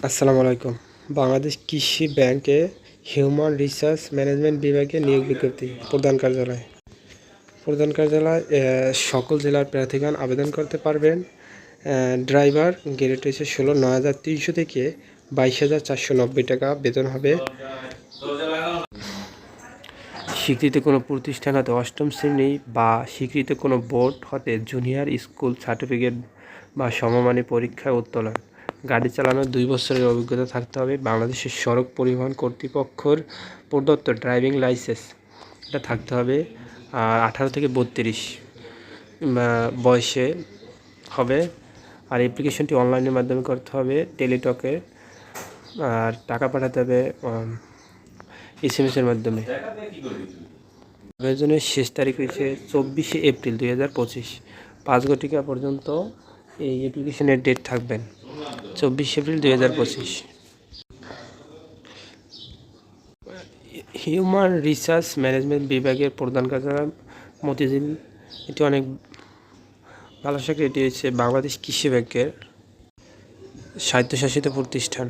আসসালামু আলাইকুম। বাংলাদেশ কৃষি ব্যাংকে হিউম্যান রিসোর্স ম্যানেজমেন্ট বিভাগে নিয়োগ বিজ্ঞপ্তি। প্রধান কার্যালয় সকল জেলার প্রার্থীগণ আবেদন করতে পারবেন। ড্রাইভার গ্রেড হচ্ছে ১৬,৯৩০ থেকে ২২,৪৯০ টাকা বেতন হবে। স্বীকৃত কোনো প্রতিষ্ঠান হতে অষ্টম শ্রেণী বা স্বীকৃত কোনো বোর্ড হতে জুনিয়র স্কুল সার্টিফিকেট বা সমমানের পরীক্ষায় উত্তীর্ণ। গাড়ি চালানোর 2 বছরের অভিজ্ঞতা থাকতে হবে। বাংলাদেশের সড়ক পরিবহন কর্তৃপক্ষের প্রদত্ত ড্রাইভিং লাইসেন্স এটা থাকতে হবে। আর 18 থেকে 32 বয়সে হবে। আর অ্যাপ্লিকেশনটি অনলাইনের মাধ্যমে করতে হবে, টেলিটকে। আর টাকা পাঠাতে হবে SMS-এর মাধ্যমে। আবেদনের শেষ তারিখ হচ্ছে 24শে এপ্রিল 2025। 5 ঘটিকা পর্যন্ত এই অ্যাপ্লিকেশনের ডেট থাকবেন। 24 এপ্রিল 2025। হিউম্যান রিসোর্স ম্যানেজমেন্ট বিভাগের প্রধান কার্যালয় মতিঝিল। এটি অনেক ভালো চাকরি। এটি হচ্ছে বাংলাদেশ কৃষি ব্যাংকের স্বায়ত্তশাসিত প্রতিষ্ঠান।